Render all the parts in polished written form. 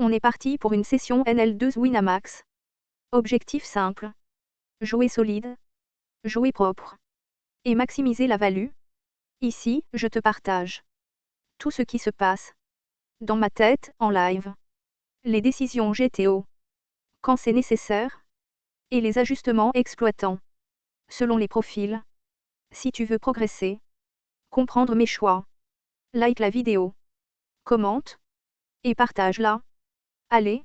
On est parti pour une session NL2 Winamax. Objectif simple. Jouer solide. Jouer propre. Et maximiser la value. Ici, je te partage tout ce qui se passe dans ma tête, en live. Les décisions GTO. Quand c'est nécessaire. Et les ajustements exploitants. Selon les profils. Si tu veux progresser. Comprendre mes choix. Like la vidéo. Commente. Et partage-la. Allez.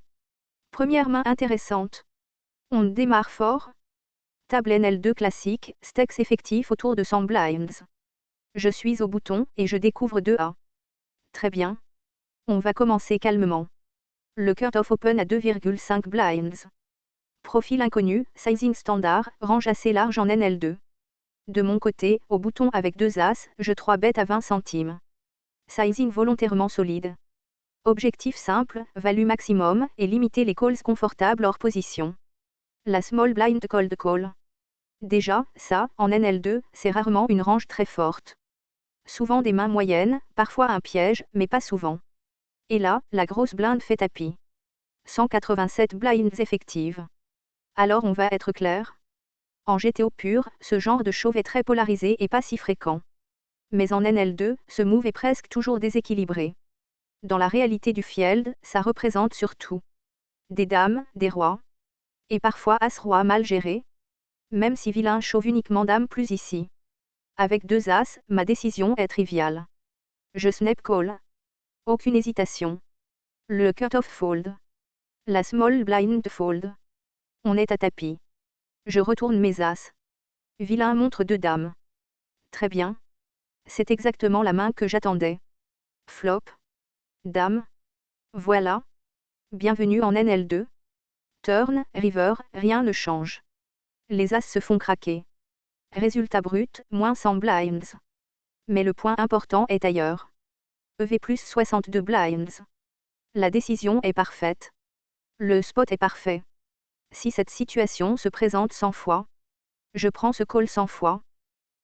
Première main intéressante. On démarre fort. Table NL2 classique, stakes effectif autour de 100 blinds. Je suis au bouton et je découvre 2A. Très bien. On va commencer calmement. Le cut-off open à 2,5 blinds. Profil inconnu, sizing standard, range assez large en NL2. De mon côté, au bouton avec 2 As, je 3 bet à 20 centimes. Sizing volontairement solide. Objectif simple, value maximum, et limiter les calls confortables hors position. La small blind cold call. Déjà, ça, en NL2, c'est rarement une range très forte. Souvent des mains moyennes, parfois un piège, mais pas souvent. Et là, la grosse blinde fait tapis. 187 blinds effectives. Alors on va être clair. En GTO pur, ce genre de chauve est très polarisé et pas si fréquent. Mais en NL2, ce move est presque toujours déséquilibré. Dans la réalité du field, ça représente surtout des dames, des rois. Et parfois as-roi mal géré. Même si vilain chauve uniquement dame plus ici. Avec 2 As, ma décision est triviale. Je snap call. Aucune hésitation. Le cut-off fold. La small blind fold. On est à tapis. Je retourne mes As. Vilain montre 2 dames. Très bien. C'est exactement la main que j'attendais. Flop. Dame. Voilà. Bienvenue en NL2. Turn, river, rien ne change. Les As se font craquer. Résultat brut, moins 100 blinds. Mais le point important est ailleurs. EV plus 62 blinds. La décision est parfaite. Le spot est parfait. Si cette situation se présente 100 fois, je prends ce call 100 fois.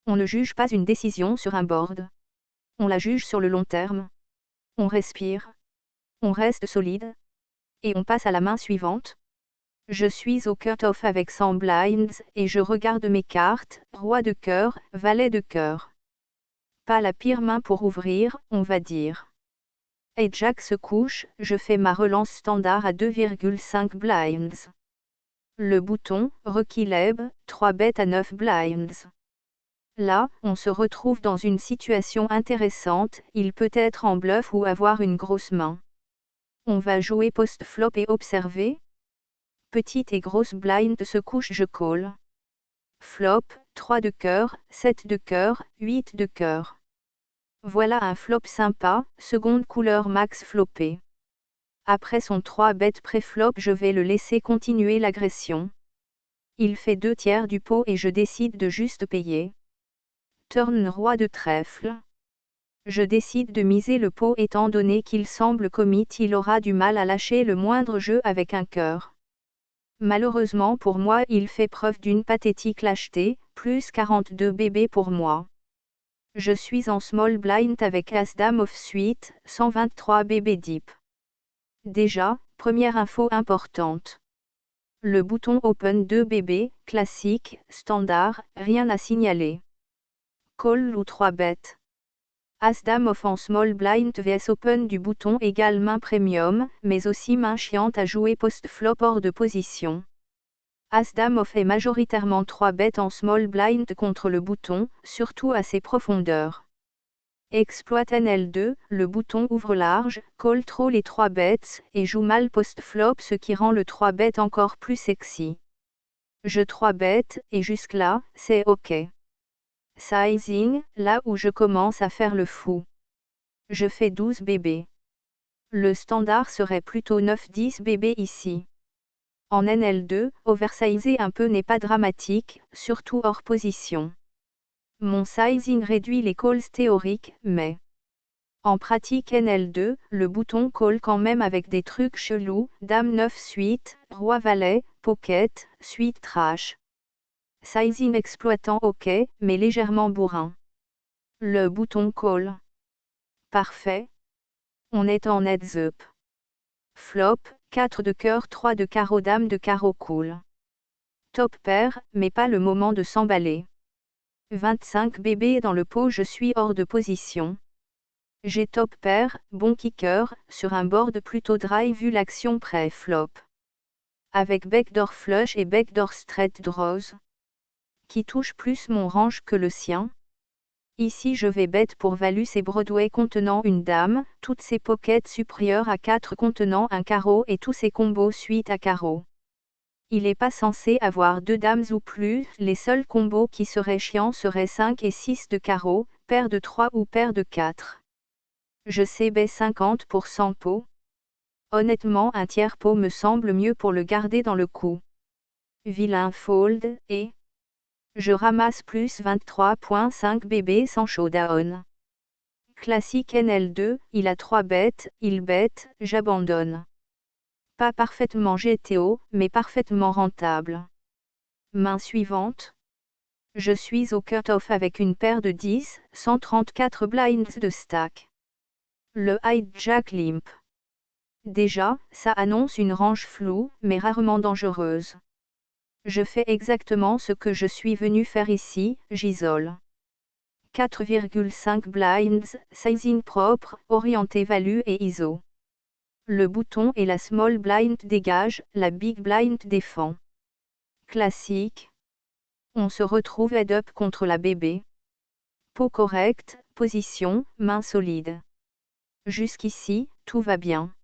On ne juge pas une décision sur un board. On la juge sur le long terme. On respire. On reste solide. Et on passe à la main suivante. Je suis au cut-off avec 100 blinds et je regarde mes cartes, roi de cœur, valet de cœur. Pas la pire main pour ouvrir, on va dire. Et Jack se couche, je fais ma relance standard à 2,5 blinds. Le bouton, requilèbe, 3 bêtes à 9 blinds. Là, on se retrouve dans une situation intéressante, il peut être en bluff ou avoir une grosse main. On va jouer post-flop et observer. Petite et grosse blind se couche, je call. Flop, 3 de cœur, 7 de cœur, 8 de cœur. Voilà un flop sympa, seconde couleur max floppé. Après son 3 bet pré-flop, je vais le laisser continuer l'agression. Il fait 2 tiers du pot et je décide de juste payer. Turn roi de trèfle. Je décide de miser le pot étant donné qu'il semble commit, il aura du mal à lâcher le moindre jeu avec un cœur. Malheureusement pour moi, il fait preuve d'une pathétique lâcheté, plus 42 bébés pour moi. Je suis en small blind avec As-Dame of suite, 123 bébés deep. Déjà, première info importante. Le bouton Open 2 bébés, classique, standard, rien à signaler. Call ou 3 bêtes. As-Dame of en small blind vs Open du bouton égale main premium, mais aussi main chiante à jouer post-flop hors de position. As-Dame of est majoritairement 3 bêtes en small blind contre le bouton, surtout à ses profondeurs. Exploite NL2, le bouton ouvre large, call trop les 3 bêtes, et joue mal post-flop, ce qui rend le 3 bêtes encore plus sexy. Je 3 bêtes, et jusque-là, c'est ok. Sizing, là où je commence à faire le fou. Je fais 12 bébés. Le standard serait plutôt 9-10 bébés ici. En NL2, oversizer un peu n'est pas dramatique, surtout hors position. Mon sizing réduit les calls théoriques, mais en pratique NL2, le bouton call quand même avec des trucs chelous, dame 9 suite, roi valet, pocket, suite trash. Sizing exploitant ok, mais légèrement bourrin. Le bouton call. Parfait. On est en heads up. Flop, 4 de cœur, 3 de carreau, dame de carreau cool. Top pair, mais pas le moment de s'emballer. 25 bébé dans le pot, je suis hors de position. J'ai top pair, bon kicker, sur un board plutôt dry vu l'action pré-flop. Avec backdoor flush et backdoor straight draws. Qui touche plus mon range que le sien. Ici je vais bet pour value ces Broadway contenant une dame, toutes ces pockets supérieures à 4 contenant un carreau et tous ces combos suite à carreau. Il n'est pas censé avoir 2 dames ou plus, les seuls combos qui seraient chiants seraient 5 et 6 de carreau, paire de 3 ou paire de 4. Je sais bet 50% pot. Honnêtement un tiers pot me semble mieux pour le garder dans le coup. Vilain fold, et je ramasse plus 23.5 bébé sans showdown. Classique NL2, il a 3 bêtes, il bête, j'abandonne. Pas parfaitement GTO, mais parfaitement rentable. Main suivante. Je suis au cut-off avec une paire de 10, 134 blinds de stack. Le hijack limp. Déjà, ça annonce une range floue, mais rarement dangereuse. Je fais exactement ce que je suis venu faire ici, j'isole. 4,5 blinds, sizing propre, orienté value et ISO. Le bouton et la small blind dégagent, la big blind défend. Classique. On se retrouve head-up contre la bébé. Pot correct, position, main solide. Jusqu'ici, tout va bien.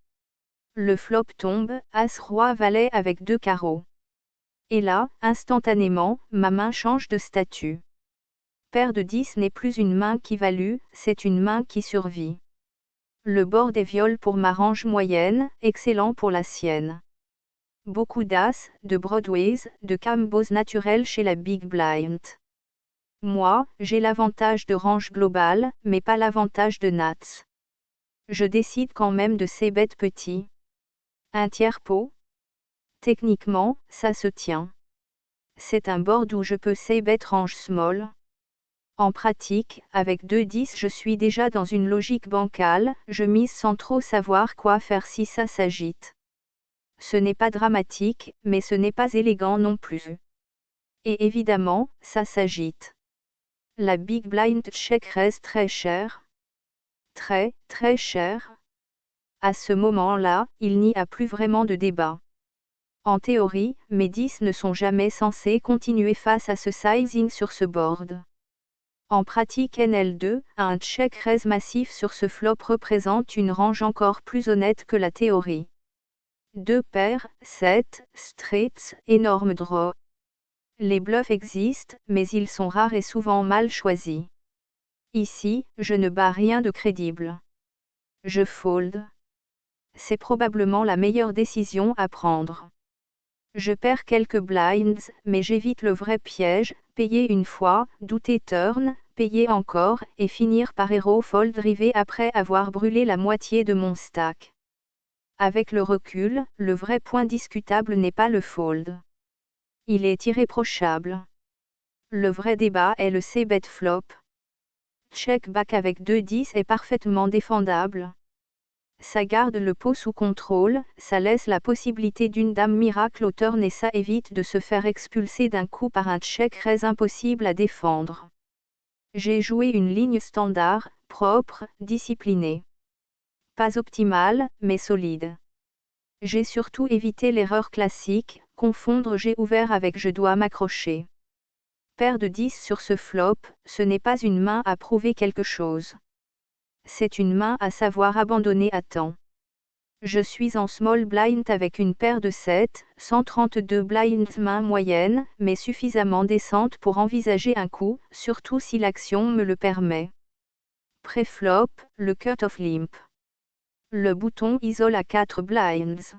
Le flop tombe, as roi valet avec 2 carreaux. Et là, instantanément, ma main change de statut. Paire de 10 n'est plus une main qui value, c'est une main qui survit. Le board est viol pour ma range moyenne, excellent pour la sienne. Beaucoup d'as, de broadways, de combos naturels chez la big blind. Moi, j'ai l'avantage de range globale, mais pas l'avantage de nats. Je décide quand même de ces bêtes petits. Un tiers pot? Techniquement, ça se tient. C'est un board où je peux say bet range small. En pratique, avec 2-10 je suis déjà dans une logique bancale, je mise sans trop savoir quoi faire si ça s'agite. Ce n'est pas dramatique, mais ce n'est pas élégant non plus. Et évidemment, ça s'agite. La big blind check reste très chère. Très, très chère. À ce moment-là, il n'y a plus vraiment de débat. En théorie, mes 10 ne sont jamais censés continuer face à ce sizing sur ce board. En pratique NL2, un check raise massif sur ce flop représente une range encore plus honnête que la théorie. 2 paires, 7, streets, énorme draw. Les bluffs existent, mais ils sont rares et souvent mal choisis. Ici, je ne bats rien de crédible. Je fold. C'est probablement la meilleure décision à prendre. Je perds quelques blinds, mais j'évite le vrai piège, payer une fois, douter turn, payer encore, et finir par hero fold river après avoir brûlé la moitié de mon stack. Avec le recul, le vrai point discutable n'est pas le fold. Il est irréprochable. Le vrai débat est le c-bet flop. Check back avec 2-10 est parfaitement défendable. Ça garde le pot sous contrôle, ça laisse la possibilité d'une dame miracle au turn et ça évite de se faire expulser d'un coup par un check raise impossible à défendre. J'ai joué une ligne standard, propre, disciplinée. Pas optimale, mais solide. J'ai surtout évité l'erreur classique, confondre j'ai ouvert avec je dois m'accrocher. Paire de 10 sur ce flop, ce n'est pas une main à prouver quelque chose. C'est une main à savoir abandonner à temps. Je suis en small blind avec une paire de 7, 132 blinds main moyenne, mais suffisamment décente pour envisager un coup, surtout si l'action me le permet. Pré-flop, le cut-off limp. Le bouton isole à 4 blinds.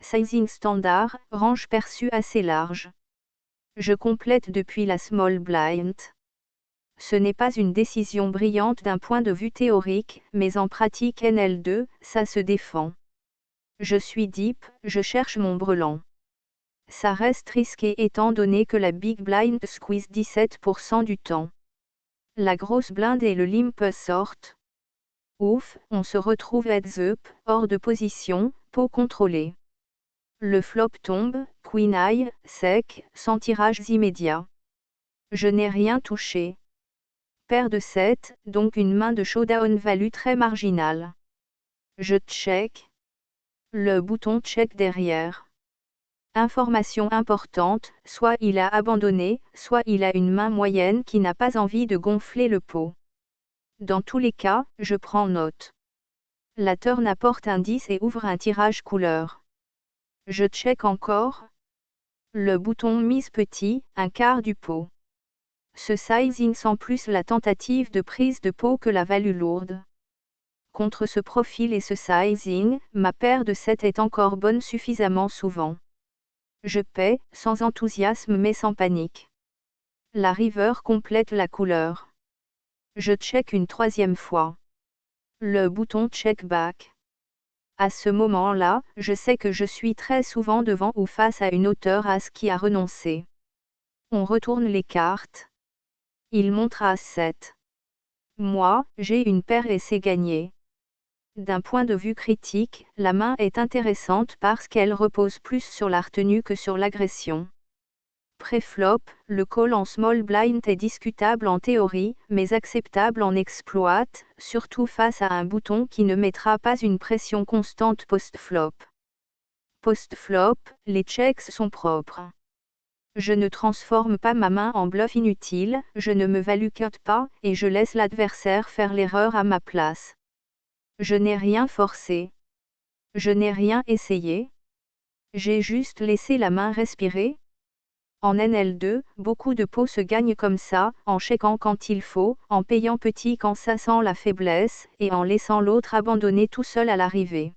Sizing standard, range perçue assez large. Je complète depuis la small blind. Ce n'est pas une décision brillante d'un point de vue théorique, mais en pratique NL2, ça se défend. Je suis deep, je cherche mon brelan. Ça reste risqué étant donné que la big blind squeeze 17% du temps. La grosse blinde et le limp sortent. Ouf, on se retrouve heads up, hors de position, pot contrôlé. Le flop tombe, queen high, sec, sans tirage immédiat. Je n'ai rien touché. Paire de 7, donc une main de showdown value très marginale. Je check. Le bouton check derrière. Information importante, soit il a abandonné, soit il a une main moyenne qui n'a pas envie de gonfler le pot. Dans tous les cas, je prends note. La turn apporte un 10 et ouvre un tirage couleur. Je check encore. Le bouton mise petit, un quart du pot. Ce sizing sent plus la tentative de prise de pot que la value lourde. Contre ce profil et ce sizing, ma paire de 7 est encore bonne suffisamment souvent. Je paie, sans enthousiasme mais sans panique. La river complète la couleur. Je check une troisième fois. Le bouton check back. À ce moment-là, je sais que je suis très souvent devant ou face à une hauteur as qui a renoncé. On retourne les cartes. Il montre as 7. Moi, j'ai une paire et c'est gagné. D'un point de vue critique, la main est intéressante parce qu'elle repose plus sur la retenue que sur l'agression. Pré-flop, le call en small blind est discutable en théorie, mais acceptable en exploit, surtout face à un bouton qui ne mettra pas une pression constante post-flop. Post-flop, les checks sont propres. Je ne transforme pas ma main en bluff inutile, je ne me value cut pas, et je laisse l'adversaire faire l'erreur à ma place. Je n'ai rien forcé. Je n'ai rien essayé. J'ai juste laissé la main respirer. En NL2, beaucoup de pots se gagnent comme ça, en checkant quand il faut, en payant petit quand ça sent la faiblesse, et en laissant l'autre abandonner tout seul à l'arrivée.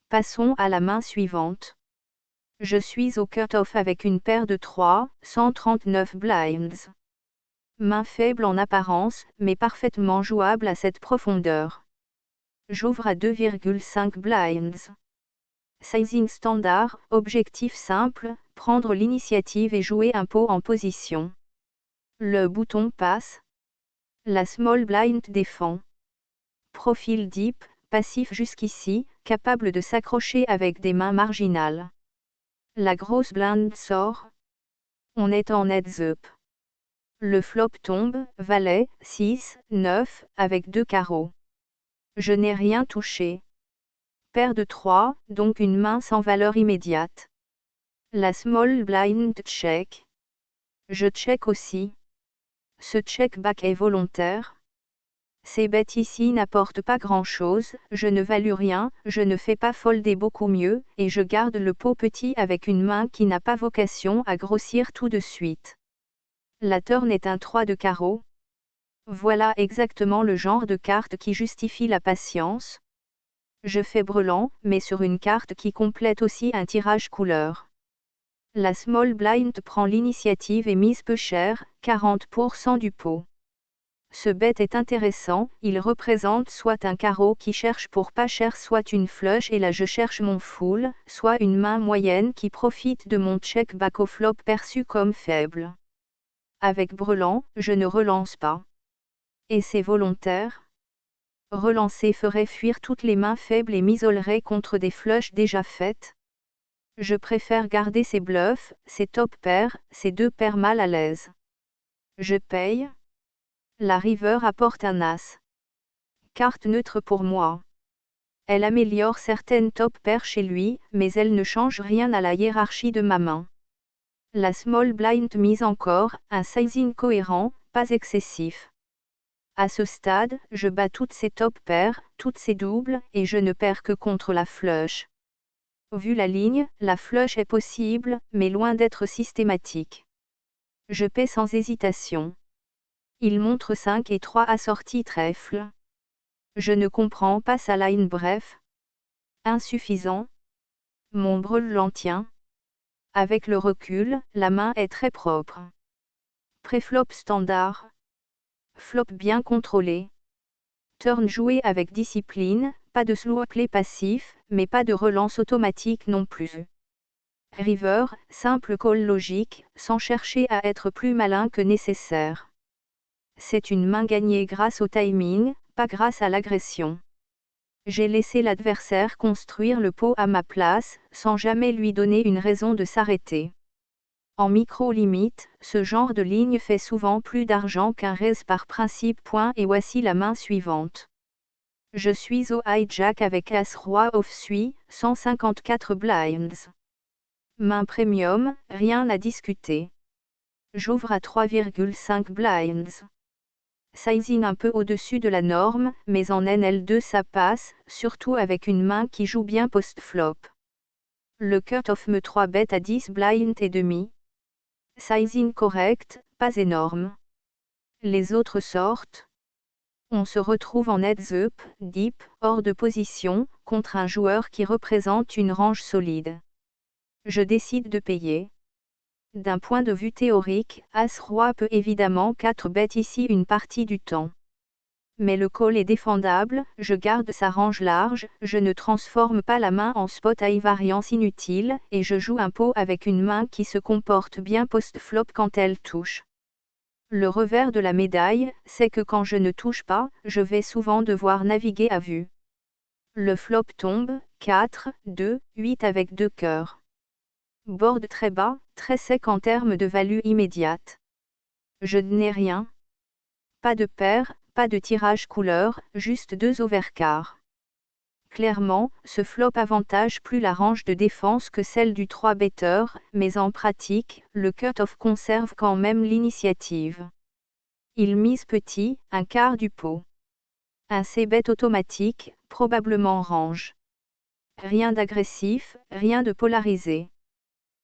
Passons à la main suivante. Je suis au cut-off avec une paire de 3, 139 blinds. Main faible en apparence, mais parfaitement jouable à cette profondeur. J'ouvre à 2,5 blinds. Sizing standard, objectif simple, prendre l'initiative et jouer un pot en position. Le bouton passe. La small blind défend. Profil deep, passif jusqu'ici, capable de s'accrocher avec des mains marginales. La grosse blind sort. On est en heads up. Le flop tombe, valet, 6, 9, avec 2 carreaux. Je n'ai rien touché. Paire de 3, donc une main sans valeur immédiate. La small blind check. Je check aussi. Ce check back est volontaire. Ces bêtes ici n'apportent pas grand-chose, je ne value rien, je ne fais pas folder beaucoup mieux, et je garde le pot petit avec une main qui n'a pas vocation à grossir tout de suite. La turn est un 3 de carreau. Voilà exactement le genre de carte qui justifie la patience. Je fais brelan, mais sur une carte qui complète aussi un tirage couleur. La small blind prend l'initiative et mise peu cher, 40% du pot. Ce bet est intéressant, il représente soit un carreau qui cherche pour pas cher, soit une flush et là je cherche mon full, soit une main moyenne qui profite de mon check back au flop perçu comme faible. Avec brelan, je ne relance pas. Et c'est volontaire? Relancer ferait fuir toutes les mains faibles et m'isolerait contre des flushs déjà faites. Je préfère garder ces bluffs, ces top pairs, ces 2 paires mal à l'aise. Je paye. La river apporte un as. Carte neutre pour moi. Elle améliore certaines top pairs chez lui, mais elle ne change rien à la hiérarchie de ma main. La small blind mise encore, un sizing cohérent, pas excessif. À ce stade, je bats toutes ces top pairs, toutes ces doubles, et je ne perds que contre la flush. Vu la ligne, la flush est possible, mais loin d'être systématique. Je paie sans hésitation. Il montre 5 et 3 assortis trèfle. Je ne comprends pas sa line, bref. Insuffisant. Mon brelan tient. Avec le recul, la main est très propre. Préflop standard. Flop bien contrôlé. Turn joué avec discipline, pas de slow play passif, mais pas de relance automatique non plus. River, simple call logique, sans chercher à être plus malin que nécessaire. C'est une main gagnée grâce au timing, pas grâce à l'agression. J'ai laissé l'adversaire construire le pot à ma place, sans jamais lui donner une raison de s'arrêter. En micro-limite, ce genre de ligne fait souvent plus d'argent qu'un raise par principe. Et voici la main suivante. Je suis au hijack avec As-Roi off-suit, 154 blinds. Main premium, rien à discuter. J'ouvre à 3,5 blinds. Sizing un peu au-dessus de la norme, mais en NL2 ça passe, surtout avec une main qui joue bien post-flop. Le cut-off me 3 bet à 10 blinds et demi. Sizing correct, pas énorme. Les autres sortent. On se retrouve en heads-up, deep, hors de position, contre un joueur qui représente une range solide. Je décide de payer. D'un point de vue théorique, As-Roi peut évidemment 4 bet ici une partie du temps. Mais le call est défendable, je garde sa range large, je ne transforme pas la main en spot à variance inutile, et je joue un pot avec une main qui se comporte bien post-flop quand elle touche. Le revers de la médaille, c'est que quand je ne touche pas, je vais souvent devoir naviguer à vue. Le flop tombe, 4, 2, 8 avec 2 cœurs. Board très bas, très sec en termes de value immédiate. Je n'ai rien. Pas de paire, pas de tirage couleur, juste 2 overcards. Clairement, ce flop avantage plus la range de défense que celle du 3-better, mais en pratique, le cut-off conserve quand même l'initiative. Il mise petit, un quart du pot. Un c-bet automatique, probablement range. Rien d'agressif, rien de polarisé.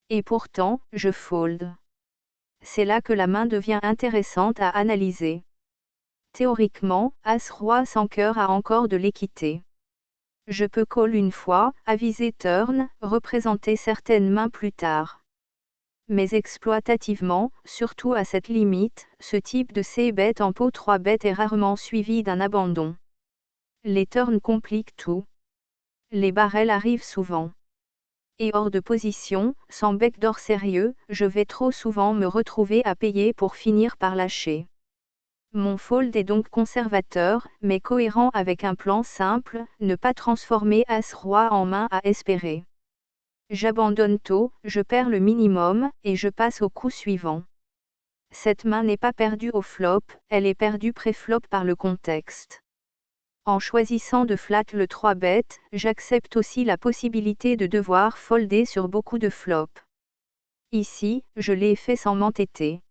Et pourtant, je fold. C'est là que la main devient intéressante à analyser. Théoriquement, As-Roi sans cœur a encore de l'équité. Je peux call une fois, aviser turn, représenter certaines mains plus tard. Mais exploitativement, surtout à cette limite, ce type de c-bet en pot 3 bet est rarement suivi d'un abandon. Les turns compliquent tout. Les barrels arrivent souvent. Et hors de position, sans backdoor sérieux, je vais trop souvent me retrouver à payer pour finir par lâcher. Mon fold est donc conservateur, mais cohérent avec un plan simple, ne pas transformer As-Roi en main à espérer. J'abandonne tôt, je perds le minimum, et je passe au coup suivant. Cette main n'est pas perdue au flop, elle est perdue pré-flop par le contexte. En choisissant de flat le 3 bet, j'accepte aussi la possibilité de devoir folder sur beaucoup de flops. Ici, je l'ai fait sans m'entêter.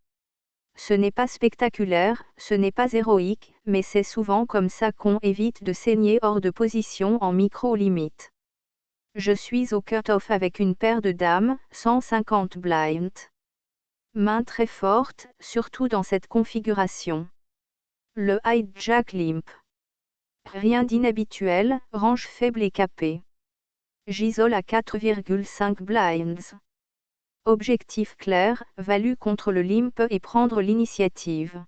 Ce n'est pas spectaculaire, ce n'est pas héroïque, mais c'est souvent comme ça qu'on évite de saigner hors de position en micro-limite. Je suis au cut-off avec une paire de dames, 150 blinds. Main très forte, surtout dans cette configuration. Le hijack limp. Rien d'inhabituel, range faible et capée. J'isole à 4,5 blinds. Objectif clair, value contre le limp et prendre l'initiative.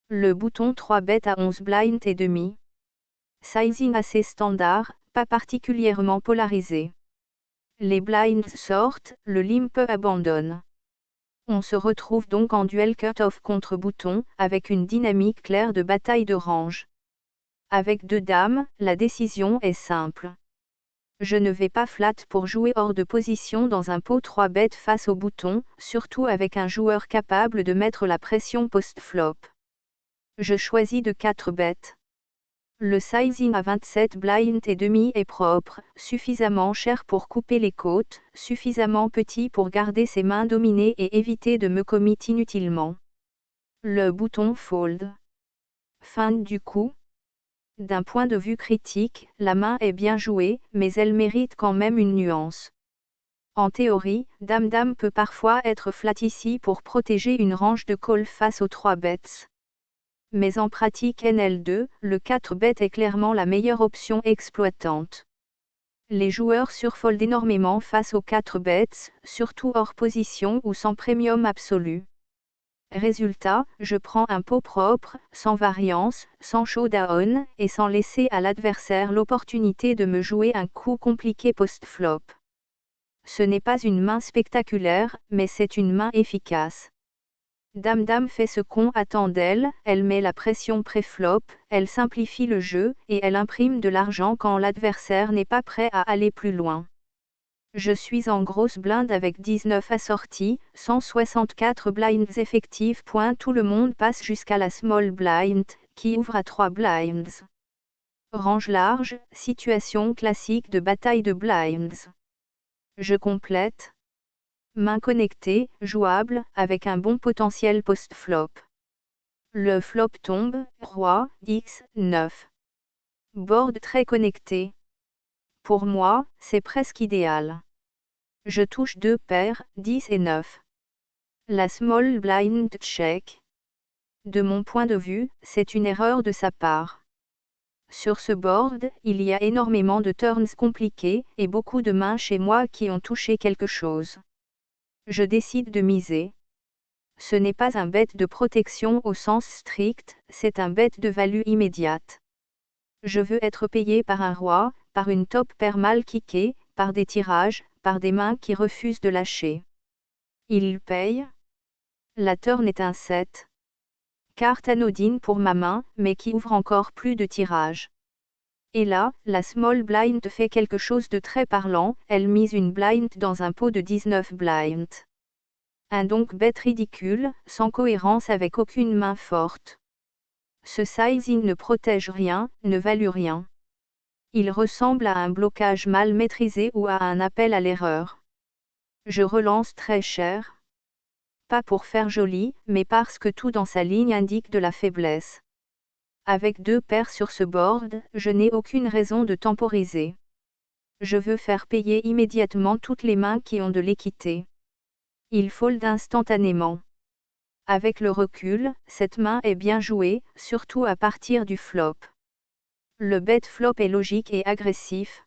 Le bouton 3 bet à 11 blinds et demi. Sizing assez standard, pas particulièrement polarisé. Les blinds sortent, le limp abandonne. On se retrouve donc en duel cut-off contre bouton, avec une dynamique claire de bataille de range. Avec 2 dames, la décision est simple. Je ne vais pas flat pour jouer hors de position dans un pot 3 bet face au bouton, surtout avec un joueur capable de mettre la pression post-flop. Je choisis de 4 bêtes. Le sizing à 27 blinds et demi est propre, suffisamment cher pour couper les côtes, suffisamment petit pour garder ses mains dominées et éviter de me commit inutilement. Le bouton fold. Fin du coup. D'un point de vue critique, la main est bien jouée, mais elle mérite quand même une nuance. En théorie, Dame-Dame peut parfois être flat ici pour protéger une range de call face aux 3 bets. Mais en pratique NL2, le 4 bet est clairement la meilleure option exploitante. Les joueurs surfoldent énormément face aux 4 bets, surtout hors position ou sans premium absolu. Résultat, je prends un pot propre, sans variance, sans showdown, et sans laisser à l'adversaire l'opportunité de me jouer un coup compliqué post-flop. Ce n'est pas une main spectaculaire, mais c'est une main efficace. Dame fait ce qu'on attend d'elle, elle met la pression pré-flop, elle simplifie le jeu, et elle imprime de l'argent quand l'adversaire n'est pas prêt à aller plus loin. Je suis en grosse blinde avec 19 assorties, 164 blinds effectifs. Tout le monde passe jusqu'à la small blind, qui ouvre à 3 blinds. Range large, situation classique de bataille de blinds. Je complète. Main connectée, jouable, avec un bon potentiel post-flop. Le flop tombe, roi, x, 9. Board très connecté. Pour moi, c'est presque idéal. Je touche 2 paires, 10 et 9. La small blind check. De mon point de vue, c'est une erreur de sa part. Sur ce board, il y a énormément de turns compliqués, et beaucoup de mains chez moi qui ont touché quelque chose. Je décide de miser. Ce n'est pas un bet de protection au sens strict, c'est un bet de value immédiate. Je veux être payé par un roi, par une top paire mal kickée, par des tirages, par des mains qui refusent de lâcher. Il paye. La turn est un 7. Carte anodine pour ma main, mais qui ouvre encore plus de tirages. Et là, la small blind fait quelque chose de très parlant, elle mise une blind dans un pot de 19 blinds. Un donc bet ridicule, sans cohérence avec aucune main forte. Ce sizing ne protège rien, ne value rien. Il ressemble à un blocage mal maîtrisé ou à un appel à l'erreur. Je relance très cher. Pas pour faire joli, mais parce que tout dans sa ligne indique de la faiblesse. Avec 2 paires sur ce board, je n'ai aucune raison de temporiser. Je veux faire payer immédiatement toutes les mains qui ont de l'équité. Il fold instantanément. Avec le recul, cette main est bien jouée, surtout à partir du flop. Le bet flop est logique et agressif.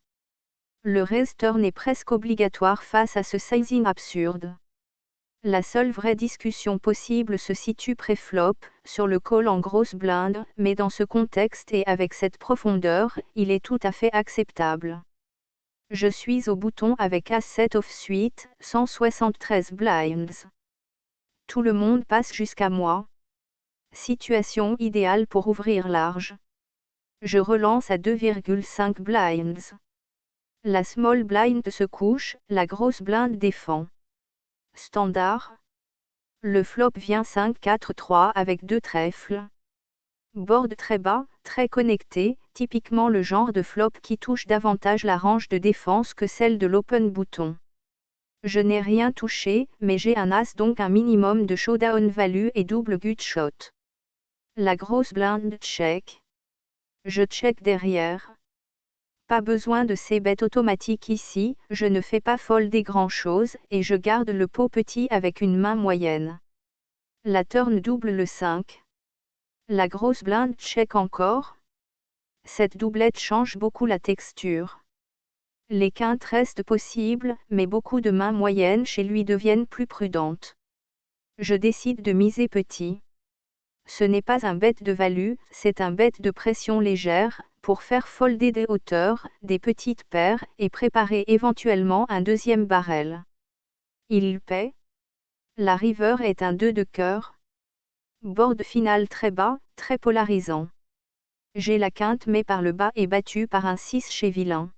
Le raise turn est presque obligatoire face à ce sizing absurde. La seule vraie discussion possible se situe pré-flop, sur le call en grosse blinde, mais dans ce contexte et avec cette profondeur, il est tout à fait acceptable. Je suis au bouton avec As-7 off-suite, 173 blinds. Tout le monde passe jusqu'à moi. Situation idéale pour ouvrir large. Je relance à 2,5 blinds. La small blind se couche, la grosse blinde défend. Standard. Le flop vient 5-4-3 avec 2 trèfles. Board très bas, très connecté, typiquement le genre de flop qui touche davantage la range de défense que celle de l'open bouton. Je n'ai rien touché, mais j'ai un as donc un minimum de showdown value et double gut shot. La grosse blinde check. Je check derrière. Pas besoin de ces bêtes automatiques ici, je ne fais pas folder grand chose, et je garde le pot petit avec une main moyenne. La turn double le 5. La grosse blinde check encore. Cette doublette change beaucoup la texture. Les quintes restent possibles, mais beaucoup de mains moyennes chez lui deviennent plus prudentes. Je décide de miser petit. Ce n'est pas un bet de value, c'est un bet de pression légère, pour faire folder des hauteurs, des petites paires, et préparer éventuellement un deuxième barrel. Il paie. La river est un 2 de cœur. Board final très bas, très polarisant. J'ai la quinte mais par le bas et battue par un 6 chez vilain.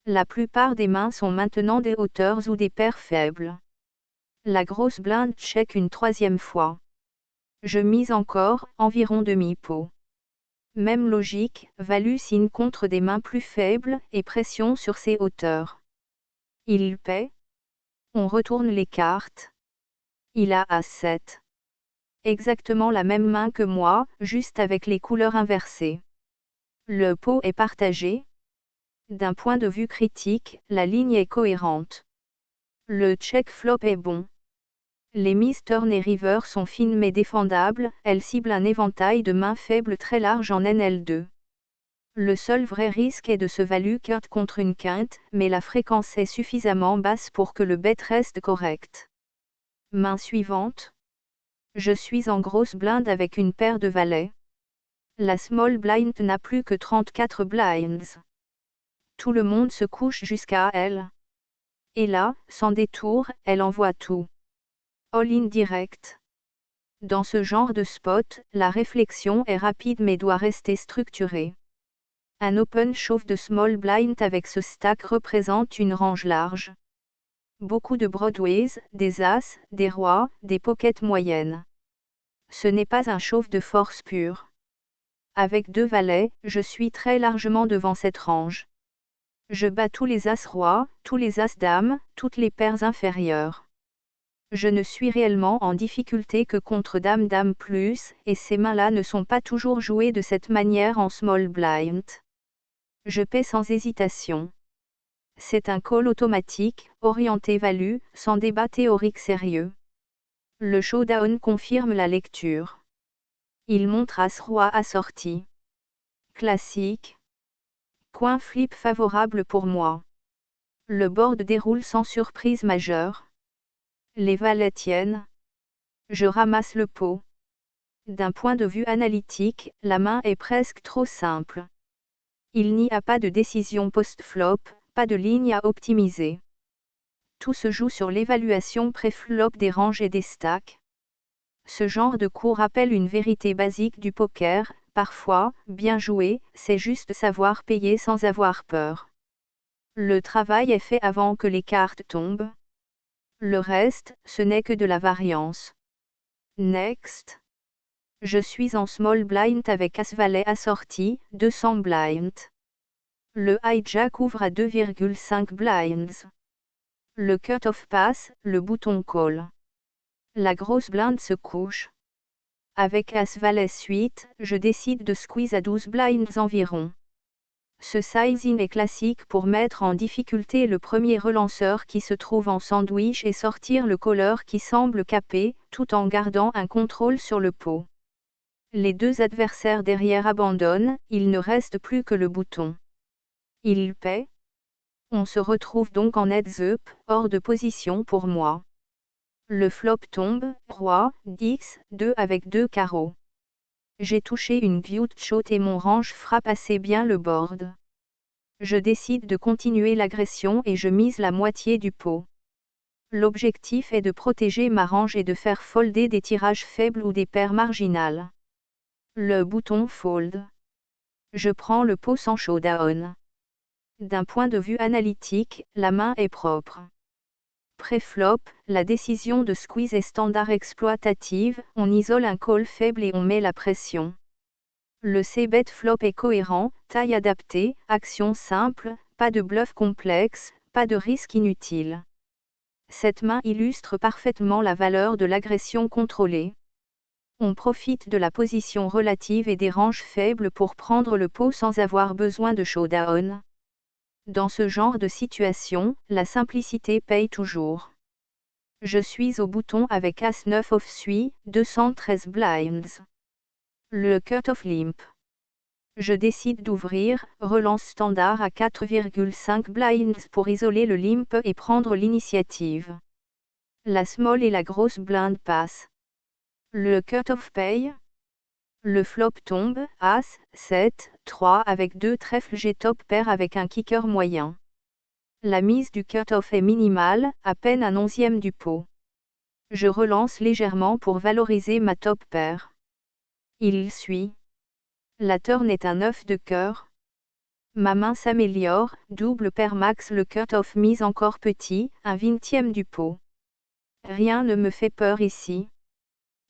La plupart des mains sont maintenant des hauteurs ou des paires faibles. La grosse blinde check une 3e fois. Je mise encore, environ demi-pot. Même logique, value signe contre des mains plus faibles, et pression sur ses hauteurs. Il paie. On retourne les cartes. Il a As-7. Exactement la même main que moi, juste avec les couleurs inversées. Le pot est partagé. D'un point de vue critique, la ligne est cohérente. Le check flop est bon. Les mises turn et river sont fines mais défendables, elles ciblent un éventail de mains faibles très large en NL2. Le seul vrai risque est de se value cut contre une quinte, mais la fréquence est suffisamment basse pour que le bet reste correct. Main suivante. Je suis en grosse blinde avec une paire de valets. La small blind n'a plus que 34 blinds. Tout le monde se couche jusqu'à elle. Et là, sans détour, elle envoie tout. All-in direct. Dans ce genre de spot, la réflexion est rapide mais doit rester structurée. Un open shove de small blind avec ce stack représente une range large. Beaucoup de broadways, des as, des rois, des pockets moyennes. Ce n'est pas un shove de force pure. Avec 2 valets, je suis très largement devant cette range. Je bats tous les as rois, tous les as dames, toutes les paires inférieures. Je ne suis réellement en difficulté que contre dame plus, et ces mains-là ne sont pas toujours jouées de cette manière en small blind. Je paie sans hésitation. C'est un call automatique, orienté value, sans débat théorique sérieux. Le showdown confirme la lecture. Il montre as-roi assorti. Classique. Coin flip favorable pour moi. Le board déroule sans surprise majeure. Les valets tiennent. Je ramasse le pot. D'un point de vue analytique, la main est presque trop simple. Il n'y a pas de décision post-flop, pas de ligne à optimiser. Tout se joue sur l'évaluation pré-flop des ranges et des stacks. Ce genre de coup rappelle une vérité basique du poker, parfois, bien joué, c'est juste savoir payer sans avoir peur. Le travail est fait avant que les cartes tombent. Le reste, ce n'est que de la variance. Next. Je suis en small blind avec as-valet assorti, 200 blinds. Le hijack ouvre à 2,5 blinds. Le cut-off passe, le bouton call. La grosse blinde se couche. Avec as-valet suite, je décide de squeeze à 12 blinds environ. Ce sizing est classique pour mettre en difficulté le premier relanceur qui se trouve en sandwich et sortir le caller qui semble capé, tout en gardant un contrôle sur le pot. Les 2 adversaires derrière abandonnent, il ne reste plus que le bouton. Il paie. On se retrouve donc en heads-up, hors de position pour moi. Le flop tombe, roi, 10, 2 avec 2 carreaux. J'ai touché une gut shot et mon range frappe assez bien le board. Je décide de continuer l'agression et je mise la moitié du pot. L'objectif est de protéger ma range et de faire folder des tirages faibles ou des paires marginales. Le bouton fold. Je prends le pot sans showdown. D'un point de vue analytique, la main est propre. Pré-flop, la décision de squeeze est standard exploitative, on isole un call faible et on met la pression. Le c-bet flop est cohérent, taille adaptée, action simple, pas de bluff complexe, pas de risque inutile. Cette main illustre parfaitement la valeur de l'agression contrôlée. On profite de la position relative et des ranges faibles pour prendre le pot sans avoir besoin de showdown. Dans ce genre de situation, la simplicité paye toujours. Je suis au bouton avec As-9 off-suit, 213 blinds. Le cut-off limp. Je décide d'ouvrir, relance standard à 4,5 blinds pour isoler le limp et prendre l'initiative. La small et la grosse blinde passent. Le cut-off paye. Le flop tombe, As, 7, 3 avec 2 trèfles, j'ai top pair avec un kicker moyen. La mise du cut-off est minimale, à peine un onzième du pot. Je relance légèrement pour valoriser ma top pair. Il suit. La turn est un 9 de cœur. Ma main s'améliore, double pair max, le cut-off mise encore petit, un vingtième du pot. Rien ne me fait peur ici.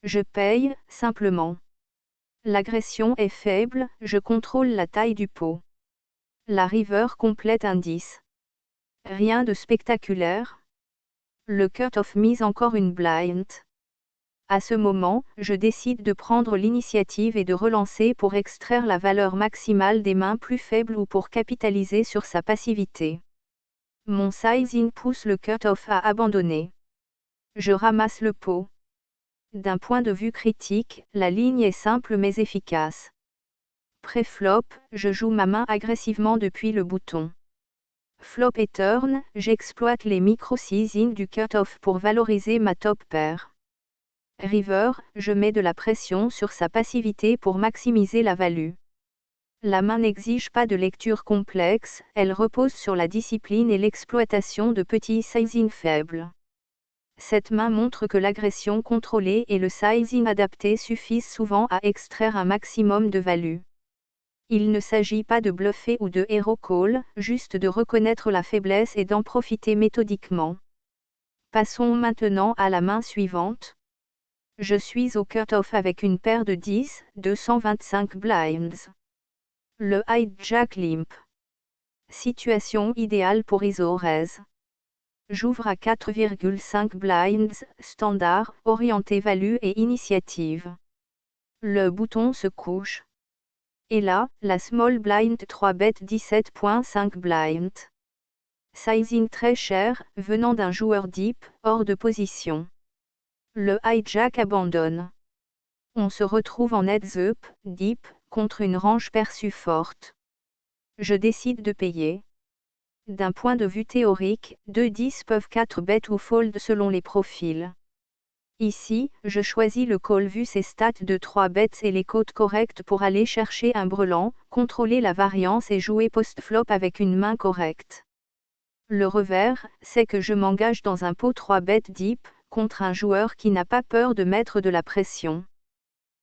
Je paye, simplement. L'agression est faible, je contrôle la taille du pot. La river complète un 10. Rien de spectaculaire. Le cut-off mise encore une blind. À ce moment, je décide de prendre l'initiative et de relancer pour extraire la valeur maximale des mains plus faibles ou pour capitaliser sur sa passivité. Mon sizing pousse le cut-off à abandonner. Je ramasse le pot. D'un point de vue critique, la ligne est simple mais efficace. Pré-flop, je joue ma main agressivement depuis le bouton. Flop et turn, j'exploite les micro-sizing du cut-off pour valoriser ma top pair. River, je mets de la pression sur sa passivité pour maximiser la value. La main n'exige pas de lecture complexe, elle repose sur la discipline et l'exploitation de petits sizing faibles. Cette main montre que l'agression contrôlée et le sizing adapté suffisent souvent à extraire un maximum de value. Il ne s'agit pas de bluffer ou de hero call, juste de reconnaître la faiblesse et d'en profiter méthodiquement. Passons maintenant à la main suivante. Je suis au cut-off avec une paire de 10, 225 blinds. Le hijack limp. Situation idéale pour ISO raise. J'ouvre à 4,5 blinds, standard, orienté value et initiative. Le bouton se couche. Et là, la small blind 3 bet 17.5 blind. Sizing très cher, venant d'un joueur deep, hors de position. Le hijack abandonne. On se retrouve en heads up, deep, contre une range perçue forte. Je décide de payer. D'un point de vue théorique, 2-10 peuvent 4 bet ou fold selon les profils. Ici, je choisis le call vu ses stats de 3 bets et les cotes correctes pour aller chercher un brelan, contrôler la variance et jouer post-flop avec une main correcte. Le revers, c'est que je m'engage dans un pot 3 bet deep, contre un joueur qui n'a pas peur de mettre de la pression.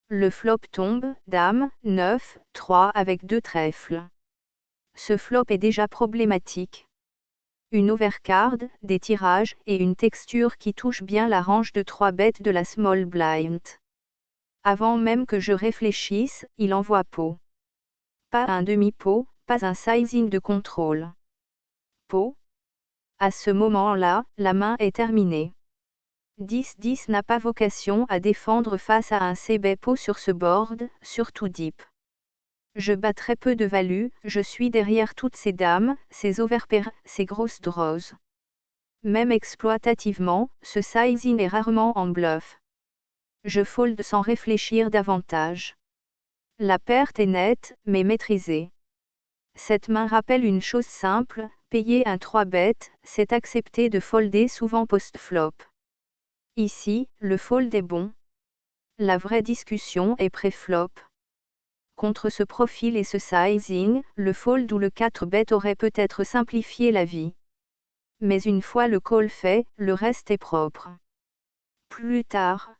Le flop tombe, dame, 9, 3 avec 2 trèfles. Ce flop est déjà problématique. Une overcard, des tirages et une texture qui touche bien la range de 3 bêtes de la small blind. Avant même que je réfléchisse, il envoie pot. Pas un demi-pot, pas un sizing de contrôle. Pot. À ce moment-là, la main est terminée. 10-10 n'a pas vocation à défendre face à un c-bet pot sur ce board, surtout deep. Je bats très peu de value, je suis derrière toutes ces dames, ces overpairs, ces grosses draws. Même exploitativement, ce sizing est rarement en bluff. Je fold sans réfléchir davantage. La perte est nette, mais maîtrisée. Cette main rappelle une chose simple, payer un 3 bet, c'est accepter de folder souvent post-flop. Ici, le fold est bon. La vraie discussion est pré-flop. Contre ce profil et ce sizing, le fold ou le 4 bet aurait peut-être simplifié la vie. Mais une fois le call fait, le reste est propre. Plus tard,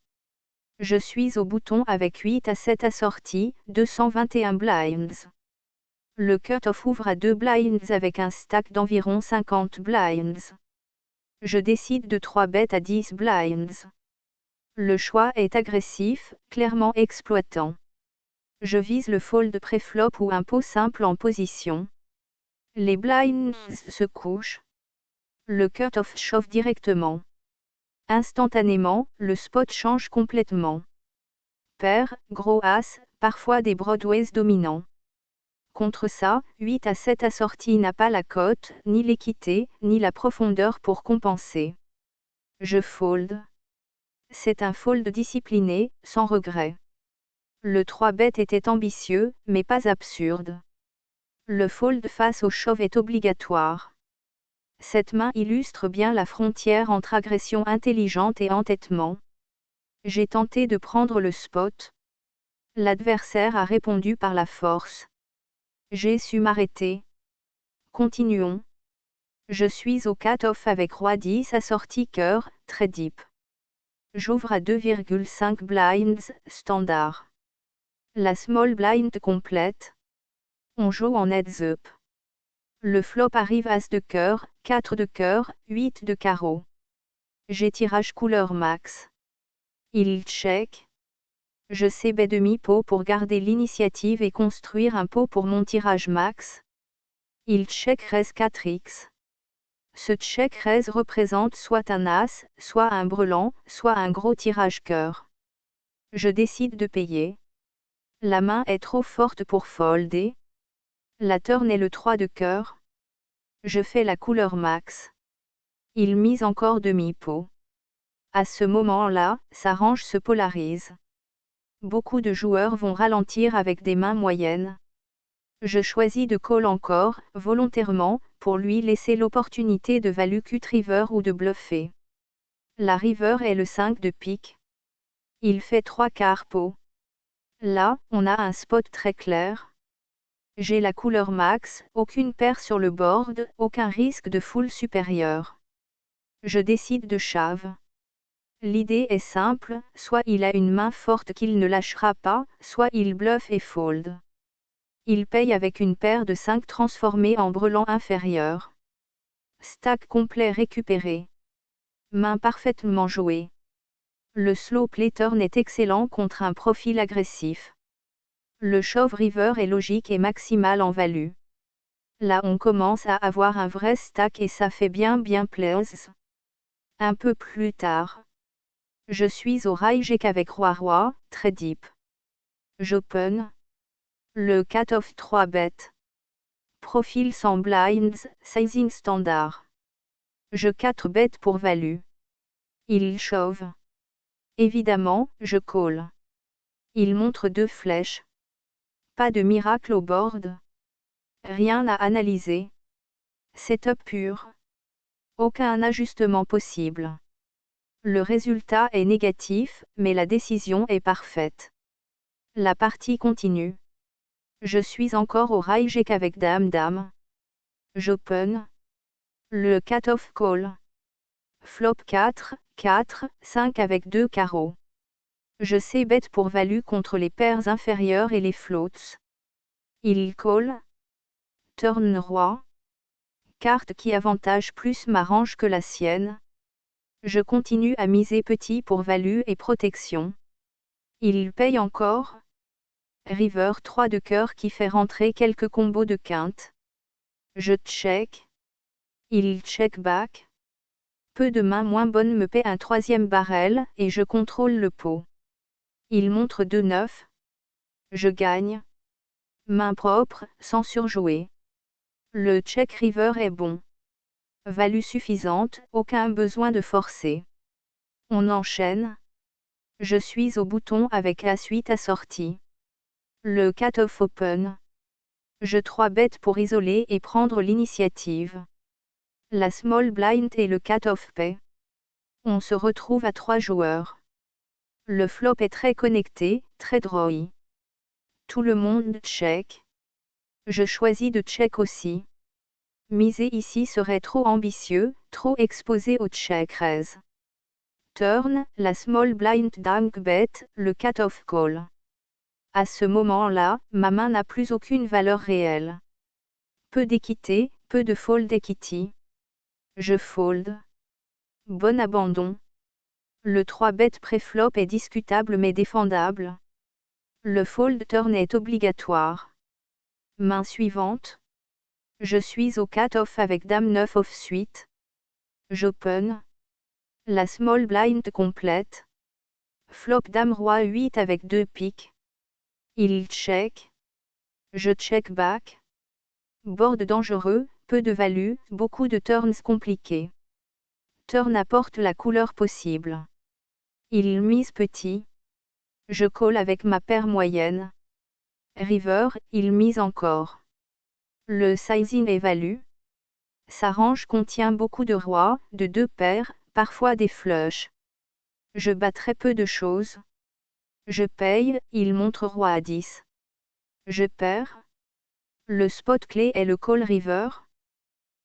je suis au bouton avec 8 à 7 assorties, 221 blinds. Le cut-off ouvre à 2 blinds avec un stack d'environ 50 blinds. Je décide de 3 bets à 10 blinds. Le choix est agressif, clairement exploitant. Je vise le fold pré-flop ou un pot simple en position. Les blinds se couchent. Le cut-off chauffe directement. Instantanément, le spot change complètement. Pair, gros as, parfois des broadways dominants. Contre ça, 8 à 7 assorties n'a pas la cote, ni l'équité, ni la profondeur pour compenser. Je fold. C'est un fold discipliné, sans regret. Le 3 bet était ambitieux, mais pas absurde. Le fold face au shove est obligatoire. Cette main illustre bien la frontière entre agression intelligente et entêtement. J'ai tenté de prendre le spot. L'adversaire a répondu par la force. J'ai su m'arrêter. Continuons. Je suis au cut-off avec roi 10 assorti cœur, très deep. J'ouvre à 2,5 blinds, standard. La small blind complète. On joue en heads up. Le flop arrive as de cœur, 4 de cœur, 8 de carreau. J'ai tirage couleur max. Il check. Je sais bet demi-pot pour garder l'initiative et construire un pot pour mon tirage max. Il check raise 4x. Ce check raise représente soit un as, soit un brelan, soit un gros tirage cœur. Je décide de payer. La main est trop forte pour folder. La turn est le 3 de cœur. Je fais la couleur max. Il mise encore demi-pot. À ce moment-là, sa range se polarise. Beaucoup de joueurs vont ralentir avec des mains moyennes. Je choisis de call encore, volontairement, pour lui laisser l'opportunité de value cut river ou de bluffer. La river est le 5 de pique. Il fait 3 quarts pot. Là, on a un spot très clair. J'ai la couleur max, aucune paire sur le board, aucun risque de full supérieur. Je décide de shove. L'idée est simple, soit il a une main forte qu'il ne lâchera pas, soit il bluffe et fold. Il paye avec une paire de 5 transformée en brelan inférieur. Stack complet récupéré. Main parfaitement jouée. Le slow play turn est excellent contre un profil agressif. Le shove river est logique et maximal en value. Là on commence à avoir un vrai stack et ça fait bien plaise. Un peu plus tard. Je suis au hijack avec roi-roi, très deep. J'open. Le cut-off 3 bet. Profil sans blinds, sizing standard. Je 4 bêtes pour value. Il shove. Évidemment, je call. Il montre 2 flèches. Pas de miracle au board. Rien à analyser. Setup pur. Aucun ajustement possible. Le résultat est négatif, mais la décision est parfaite. La partie continue. Je suis encore au hijack avec dame-dame. J'open. Le cut-off call. Flop 4, 4, 5 avec 2 carreaux. Je sais bet pour value contre les paires inférieures et les floats. Il call. Turn roi. Carte qui avantage plus m'arrange que la sienne. Je continue à miser petit pour value et protection. Il paye encore. River 3 de cœur qui fait rentrer quelques combos de quinte. Je check. Il check back. Peu de mains moins bonnes me paient un 3e barrel et je contrôle le pot. Il montre 2-9. Je gagne. Main propre, sans surjouer. Le check river est bon. Value suffisante, aucun besoin de forcer. On enchaîne. Je suis au bouton avec la suite assortie. Le cut-off open. Je 3 bêtes pour isoler et prendre l'initiative. La small blind et le cut-off paie. On se retrouve à 3 joueurs. Le flop est très connecté, très drawy. Tout le monde check. Je choisis de check aussi. Miser ici serait trop ambitieux, trop exposé au check raise. Turn, la small blind dunk bet, le cut-off call. À ce moment-là, ma main n'a plus aucune valeur réelle. Peu d'équité, peu de fold equity. Je fold. Bon abandon. Le 3 bet pré-flop est discutable mais défendable. Le fold turn est obligatoire. Main suivante. Je suis au cut-off avec dame 9 off suite. J'open. La small blind complète. Flop dame roi 8 avec 2 piques. Il check. Je check back. Board dangereux, peu de value, beaucoup de turns compliqués. Turn apporte la couleur possible. Il mise petit. Je call avec ma paire moyenne. River, il mise encore. Le sizing est value. Sa range contient beaucoup de rois, de 2 paires, parfois des flushs. Je bats très peu de choses. Je paye, il montre roi à 10. Je perds. Le spot clé est le call river.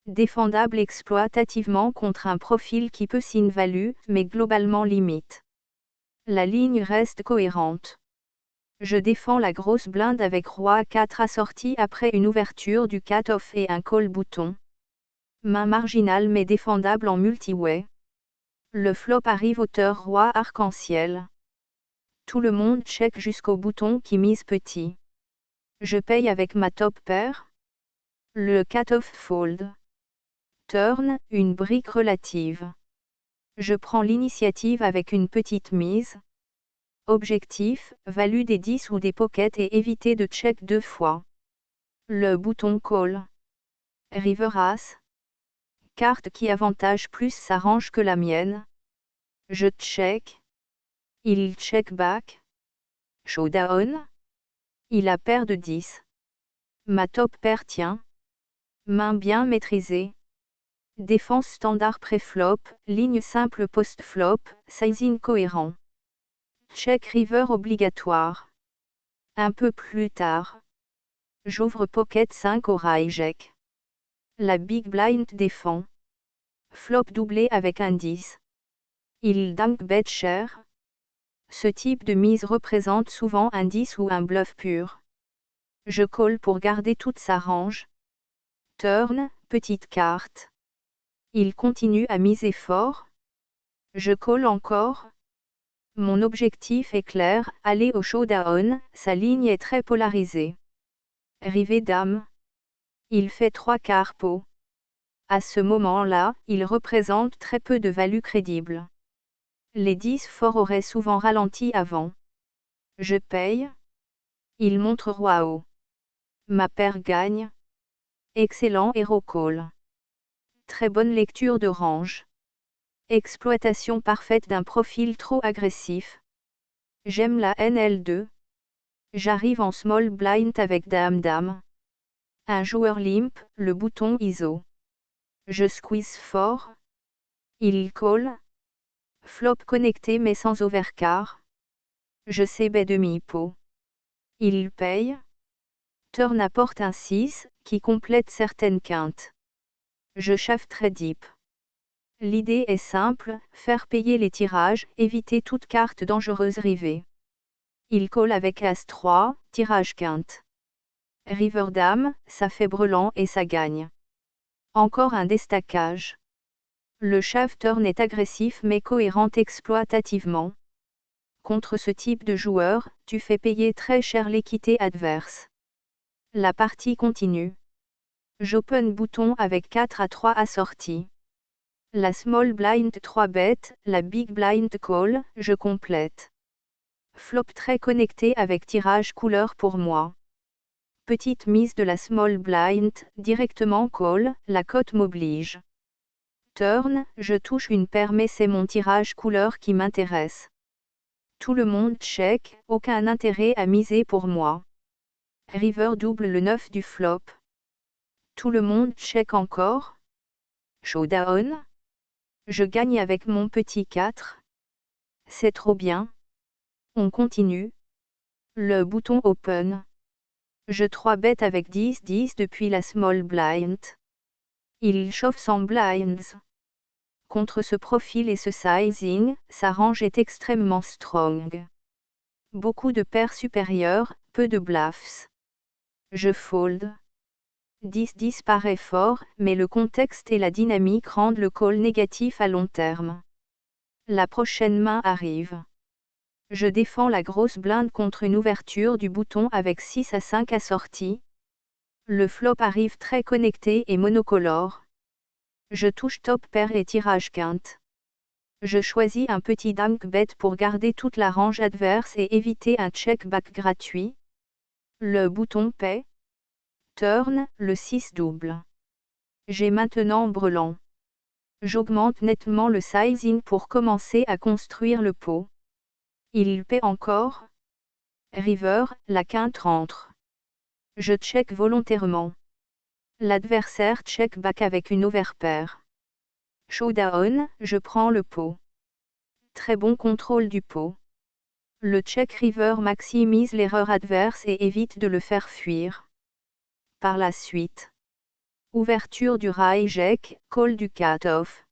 Défendable exploitativement contre un profil qui peut sin value, mais globalement limite. La ligne reste cohérente. Je défends la grosse blinde avec roi 4 assorti après une ouverture du cut-off et un call bouton. Main marginale mais défendable en multi-way. Le flop arrive hauteur roi arc-en-ciel. Tout le monde check jusqu'au bouton qui mise petit. Je paye avec ma top paire. Le cut-off fold. Turn, une brique relative. Je prends l'initiative avec une petite mise. Objectif, value des 10 ou des pockets et éviter de check 2 fois. Le bouton call. River As. Carte qui avantage plus sa range que la mienne. Je check. Il check back. Showdown. Il a paire de 10. Ma top paire tient. Main bien maîtrisée. Défense standard pré-flop, ligne simple post-flop, sizing cohérent. Check river obligatoire. Un peu plus tard. J'ouvre pocket 5 au hijack. La big blind défend. Flop doublé avec un 10. Il dunk bet cher. Ce type de mise représente souvent un 10 ou un bluff pur. Je call pour garder toute sa range. Turn, petite carte. Il continue à miser fort. Je call encore. Mon objectif est clair, aller au showdown, sa ligne est très polarisée. Rivet dame. Il fait 3 quarts pot. À ce moment-là, il représente très peu de value crédible. Les 10 forts auraient souvent ralenti avant. Je paye. Il montre roi haut. Ma paire gagne. Excellent hero call. Très bonne lecture de range. Exploitation parfaite d'un profil trop agressif. J'aime la NL2. J'arrive en small blind avec dame-dame. Un joueur limp, le bouton ISO. Je squeeze fort. Il call. Flop connecté mais sans overcard. Je sais bet demi-pot. Il paye. Turn apporte un 6, qui complète certaines quintes. Je shove très deep. L'idée est simple, faire payer les tirages, éviter toute carte dangereuse rivée. Il call avec As-3, tirage quinte. River dame, ça fait brelan et ça gagne. Encore un déstackage. Le shove turn est agressif mais cohérent exploitativement. Contre ce type de joueur, tu fais payer très cher l'équité adverse. La partie continue. J'open bouton avec 4 à 3 assortis. La small blind 3 bet, la big blind call, je complète. Flop très connecté avec tirage couleur pour moi. Petite mise de la small blind, directement call, la cote m'oblige. Turn, je touche une paire mais c'est mon tirage couleur qui m'intéresse. Tout le monde check, aucun intérêt à miser pour moi. River double le 9 du flop. Tout le monde check encore. Showdown. Je gagne avec mon petit 4. C'est trop bien. On continue. Le bouton open. Je 3 bet avec 10-10 depuis la small blind. Il chauffe sans blinds. Contre ce profil et ce sizing, sa range est extrêmement strong. Beaucoup de paires supérieures, peu de bluffs. Je fold. 10-10 paraît fort, mais le contexte et la dynamique rendent le call négatif à long terme. La prochaine main arrive. Je défends la grosse blinde contre une ouverture du bouton avec 6 à 5 assortis. Le flop arrive très connecté et monocolore. Je touche top pair et tirage quinte. Je choisis un petit dunk bet pour garder toute la range adverse et éviter un check back gratuit. Le bouton paie. Turn, le 6 double. J'ai maintenant brelan. J'augmente nettement le sizing pour commencer à construire le pot. Il paie encore. River, la quinte rentre. Je check volontairement. L'adversaire check back avec une overpair. Showdown, je prends le pot. Très bon contrôle du pot. Le check river maximise l'erreur adverse et évite de le faire fuir. Par la suite. Ouverture du rail-jack, call du cut-off.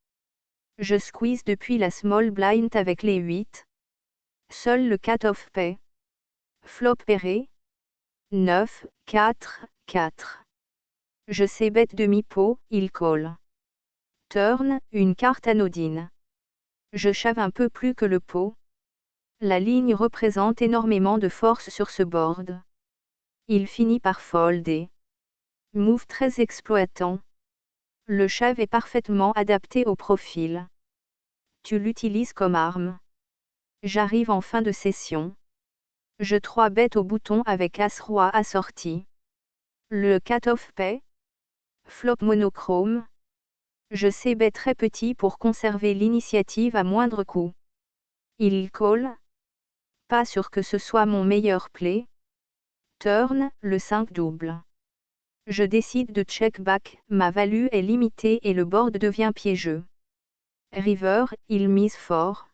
Je squeeze depuis la small blind avec les 8. Seul le cut-off paie. Flop pairé. 9, 4, 4. Je sais bet demi-pot, il call. Turn, une carte anodine. Je shove un peu plus que le pot. La ligne représente énormément de force sur ce board. Il finit par folder. Move très exploitant. Le shove est parfaitement adapté au profil. Tu l'utilises comme arme. J'arrive en fin de session. Je 3 bet au bouton avec As-Roi assorti. Le cut-off paie. Flop monochrome. Je sais bet très petit pour conserver l'initiative à moindre coût. Il call. Pas sûr que ce soit mon meilleur play. Turn, le 5 double. Je décide de check back, ma value est limitée et le board devient piégeux. River, il mise fort.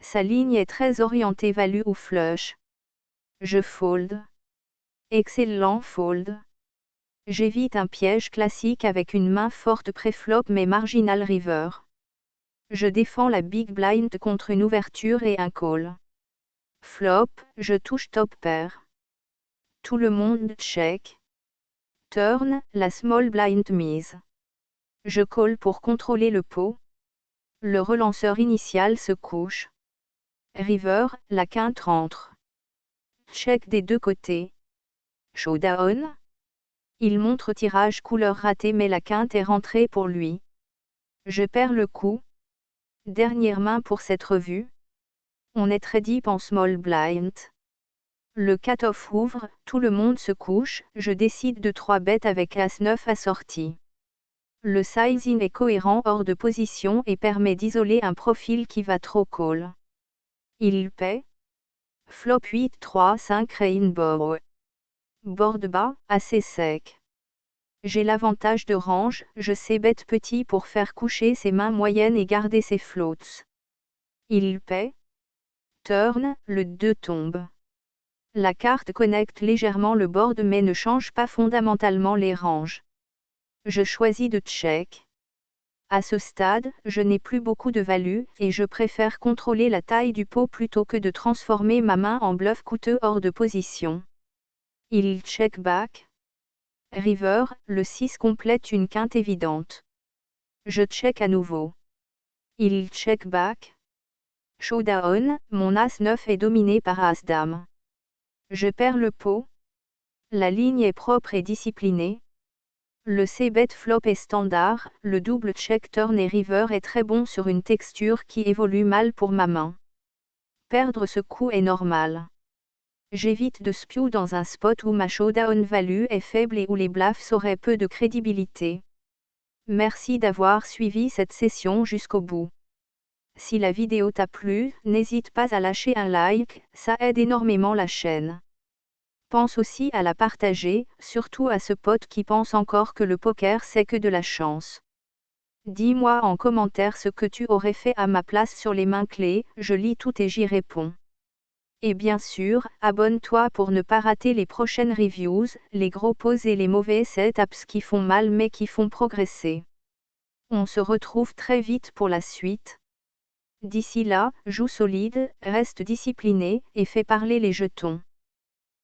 Sa ligne est très orientée value ou flush. Je fold. Excellent fold. J'évite un piège classique avec une main forte pré-flop mais marginal river. Je défends la big blind contre une ouverture et un call. Flop, je touche top pair. Tout le monde check. Turn, la small blind mise. Je call pour contrôler le pot. Le relanceur initial se couche. River, la quinte rentre. Check des deux côtés. Showdown. Il montre tirage couleur raté mais la quinte est rentrée pour lui. Je perds le coup. Dernière main pour cette revue. On est très deep en small blind. Le cut-off ouvre, tout le monde se couche, je décide de 3 bêtes avec As-9 assorti. Le sizing est cohérent hors de position et permet d'isoler un profil qui va trop call. Il paie. Flop 8-3-5 rainbow. Board bas, assez sec. J'ai l'avantage de range, je sais bet petit pour faire coucher ses mains moyennes et garder ses floats. Il paie. Turn, le 2 tombe. La carte connecte légèrement le board mais ne change pas fondamentalement les ranges. Je choisis de check. À ce stade, je n'ai plus beaucoup de value, et je préfère contrôler la taille du pot plutôt que de transformer ma main en bluff coûteux hors de position. Il check back. River, le 6 complète une quinte évidente. Je check à nouveau. Il check back. Showdown, mon As-9 est dominé par As-Dame. Je perds le pot. La ligne est propre et disciplinée. Le C-bet flop est standard, le double check turn et river est très bon sur une texture qui évolue mal pour ma main. Perdre ce coup est normal. J'évite de spew dans un spot où ma showdown value est faible et où les bluffs auraient peu de crédibilité. Merci d'avoir suivi cette session jusqu'au bout. Si la vidéo t'a plu, n'hésite pas à lâcher un like, ça aide énormément la chaîne. Pense aussi à la partager, surtout à ce pote qui pense encore que le poker c'est que de la chance. Dis-moi en commentaire ce que tu aurais fait à ma place sur les mains clés, je lis tout et j'y réponds. Et bien sûr, abonne-toi pour ne pas rater les prochaines reviews, les gros pots et les mauvais setups qui font mal mais qui font progresser. On se retrouve très vite pour la suite. D'ici là, joue solide, reste discipliné, et fais parler les jetons.